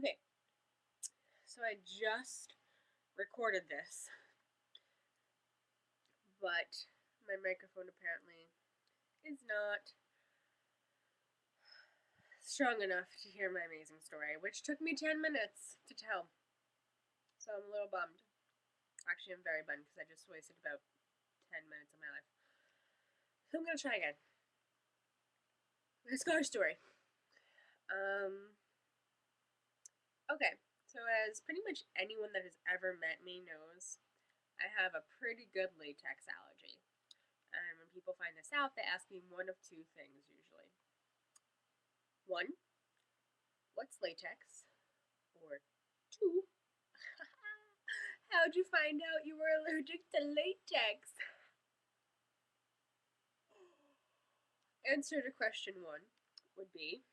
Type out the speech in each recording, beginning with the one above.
Okay, so I just recorded this, but my microphone apparently is not strong enough to hear my amazing story, which took me 10 minutes to tell. So I'm a little bummed. Actually, I'm very bummed because I just wasted about 10 minutes of my life. So I'm gonna try again. My scar story. Um, okay, so as pretty much anyone that has ever met me knows, I have a pretty good latex allergy. And when people find this out, they ask me one of two things usually. One, what's latex? Or two, how'd you find out you were allergic to latex? Answer to question one would be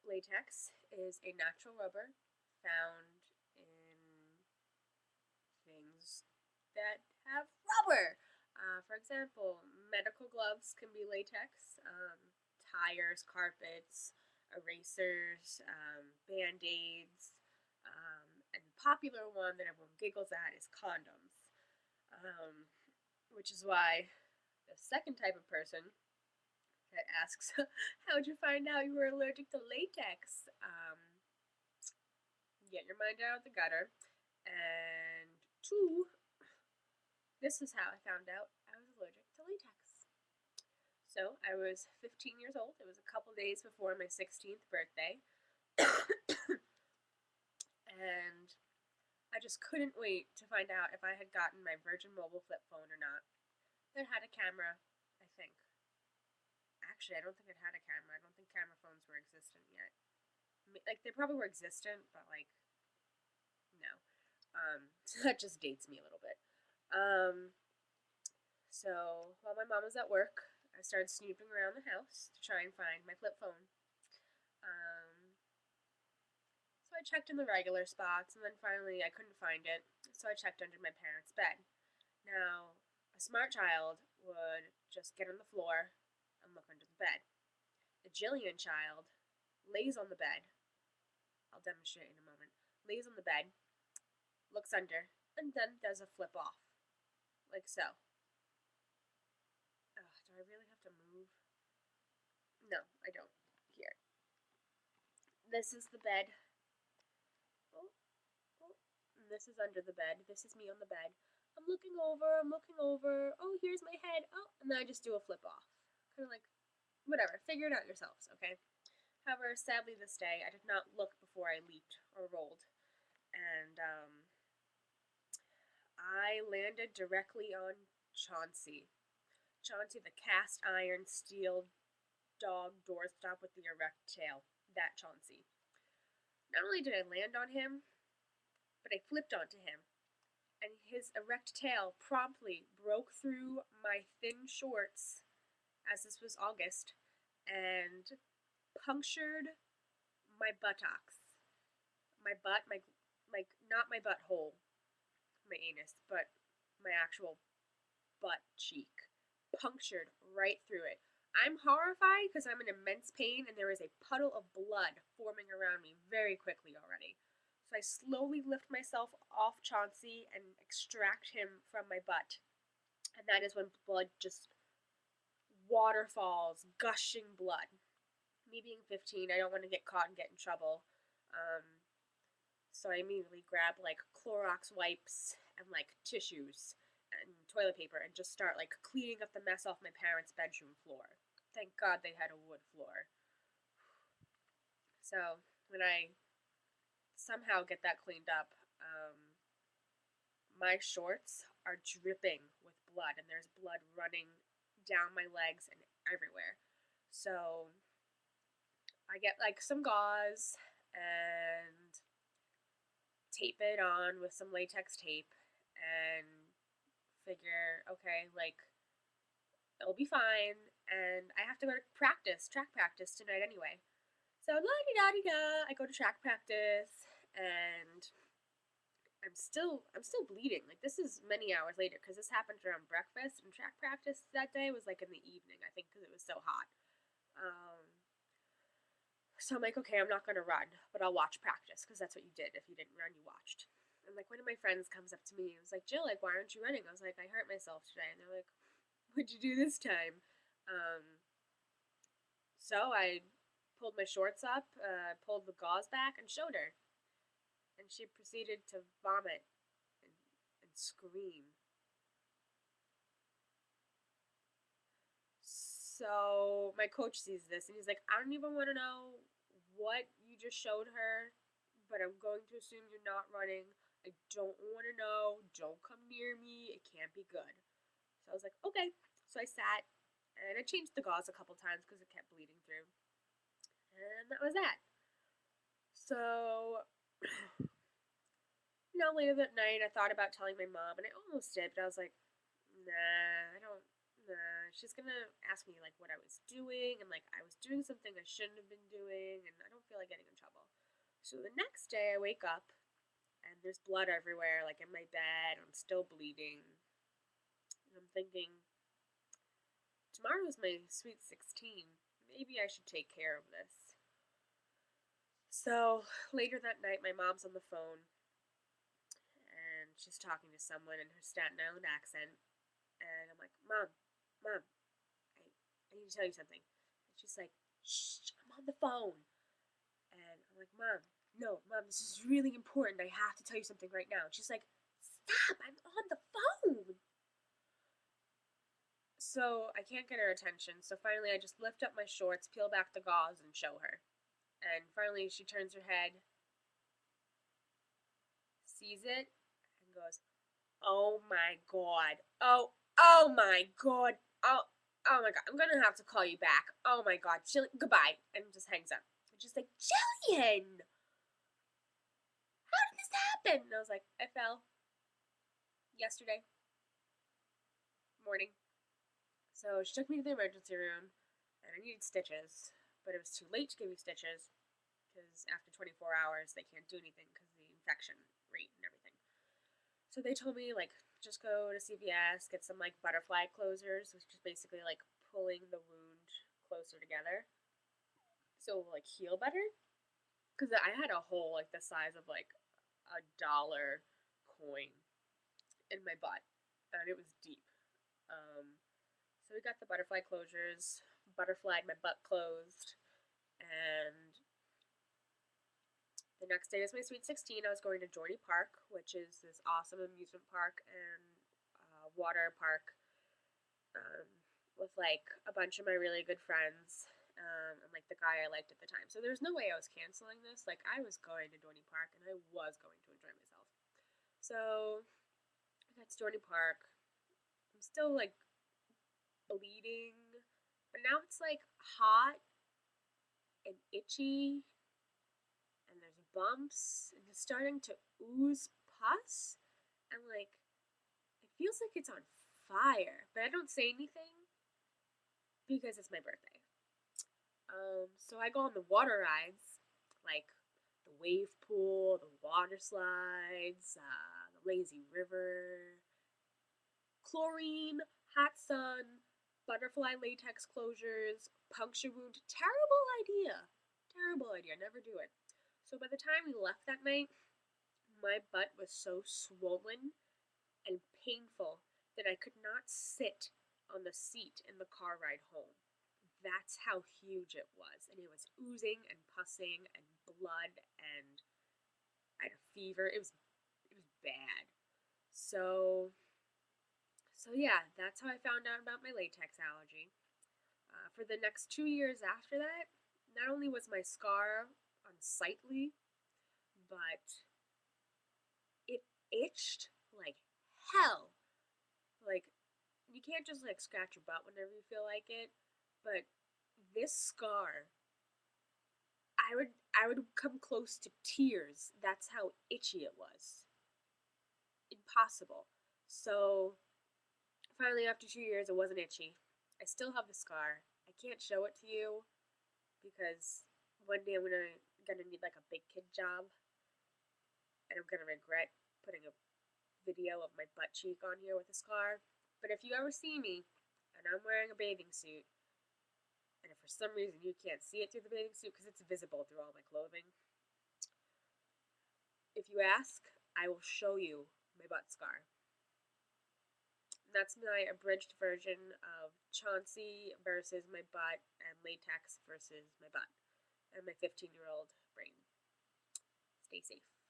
latex is a natural rubber found in things that have rubber. For example, medical gloves can be latex, tires, carpets, erasers, band-aids, and the popular one that everyone giggles at is condoms, which is why the second type of person that asks, how'd you find out you were allergic to latex? Get your mind out of the gutter. And two, this is how I found out I was allergic to latex. So I was 15 years old. It was a couple days before my 16th birthday. And I just couldn't wait to find out if I had gotten my Virgin Mobile flip phone or not. It had a camera, I think. Actually, I don't think it had a camera. I don't think camera phones were existent yet. Like, they probably were existent, but, like, no. So that just dates me a little bit. So while my mom was at work, I started snooping around the house to try and find my flip phone. So I checked in the regular spots, and then finally I couldn't find it, so I checked under my parents' bed. Now, a smart child would just get on the floor and look under the bed. A Jillian child lays on the bed. I'll demonstrate in a moment. Lays on the bed, looks under, and then does a flip off. Like so. Ugh, do I really have to move? No, I don't. Here. This is the bed. Oh, oh. And this is under the bed. This is me on the bed. I'm looking over, I'm looking over. Oh, here's my head. Oh, and then I just do a flip off. Kind of like, whatever. Figure it out yourselves, okay? However, sadly this day, I did not look before I leaped or rolled. And, I landed directly on Chauncey. Chauncey, the cast iron steel dog doorstop with the erect tail. That Chauncey. Not only did I land on him, but I flipped onto him, and his erect tail promptly broke through my thin shorts, as this was August, and punctured my buttocks. My butt, not my butthole, my anus, but my actual butt cheek. Punctured right through it. I'm horrified because I'm in immense pain and there is a puddle of blood forming around me very quickly already. So I slowly lift myself off Chauncey and extract him from my butt. And that is when blood just waterfalls, gushing blood. Me being 15, I don't want to get caught and get in trouble. So I immediately grab like Clorox wipes and like tissues and toilet paper and just start like cleaning up the mess off my parents' bedroom floor. Thank God they had a wood floor. So when I somehow get that cleaned up, my shorts are dripping with blood, and there's blood running down my legs and everywhere. So I get like some gauze and tape it on with some latex tape and figure, okay, like it'll be fine. And I have to go to practice, track practice tonight anyway. So la-di-da-di-da, I go to track practice, and I'm still bleeding. Like, this is many hours later because this happened around breakfast, and track practice that day was like in the evening, I think, because it was so hot. So I'm like, okay, I'm not going to run, but I'll watch practice because that's what you did. If you didn't run, you watched. And like one of my friends comes up to me and was like, Jill, like, why aren't you running? I was like, I hurt myself today. And they're like, what'd you do this time? So I pulled my shorts up, pulled the gauze back, and showed her. And she proceeded to vomit and scream. So my coach sees this and he's like, I don't even want to know what you just showed her, but I'm going to assume you're not running. I don't want to know. Don't come near me. It can't be good. So I was like, okay. So I sat and I changed the gauze a couple times because it kept bleeding through. And that was that. So, later that night I thought about telling my mom and I almost did, but I was like, nah, I don't. Nah, she's gonna ask me like what I was doing, and like I was doing something I shouldn't have been doing, and I don't feel like getting in trouble. So the next day I wake up and there's blood everywhere, like in my bed. I'm still bleeding. And I'm thinking, tomorrow's my sweet 16. Maybe I should take care of this. So later that night, my mom's on the phone and she's talking to someone in her Staten Island accent. And I'm like, Mom, I need to tell you something. And she's like, shh, I'm on the phone. And I'm like, Mom, this is really important. I have to tell you something right now. And she's like, stop, I'm on the phone. So I can't get her attention. So finally, I just lift up my shorts, peel back the gauze, and show her. And finally, she turns her head, sees it, and goes, "Oh my god! Oh my god! Oh my god! I'm gonna have to call you back. Oh my god! Goodbye!" And just hangs up. And she's like, "Jillian, how did this happen?" And I was like, "I fell yesterday morning." So she took me to the emergency room, and I needed stitches, but it was too late to give me stitches because after 24 hours they can't do anything because of the infection rate and everything. So they told me like just go to CVS, get some like butterfly closures, which is basically like pulling the wound closer together so it will like heal better. Because I had a hole like the size of like $1 coin in my butt, and it was deep. So we got the butterfly closures, butterflied my butt closed, and the next day was my sweet 16. I was going to Jordy Park, which is this awesome amusement park and water park um, with like a bunch of my really good friends and like the guy I liked at the time. So there's no way I was canceling this. Like I was going to Dorney Park and I was going to enjoy myself. So that's Dorney Park. I'm still like bleeding, but now it's like hot and itchy and there's bumps and it's starting to ooze pus and like it feels like it's on fire, but I don't say anything because it's my birthday. So I go on the water rides, like the wave pool, the water slides, the lazy river, chlorine, hot sun, butterfly latex closures, puncture wound. Terrible idea. Terrible idea. Never do it. So by the time we left that night, my butt was so swollen and painful that I could not sit on the seat in the car ride home. That's how huge it was. And it was oozing and pussing and blood and I had a fever. It was bad. So yeah, that's how I found out about my latex allergy. For the next 2 years after that, not only was my scar unsightly, but it itched like hell. Like you can't just like scratch your butt whenever you feel like it, but this scar I would come close to tears. That's how itchy it was. Impossible. So finally after 2 years it wasn't itchy. I still have the scar. I can't show it to you because one day I'm gonna need like a big kid job and I'm gonna regret putting a video of my butt cheek on here with a scar. But if you ever see me and I'm wearing a bathing suit, And if for some reason you can't see it through the bathing suit because it's visible through all my clothing, if you ask, I will show you my butt scar. And that's my abridged version of Chauncey versus my butt and latex versus my butt and my 15-year-old brain. Stay safe.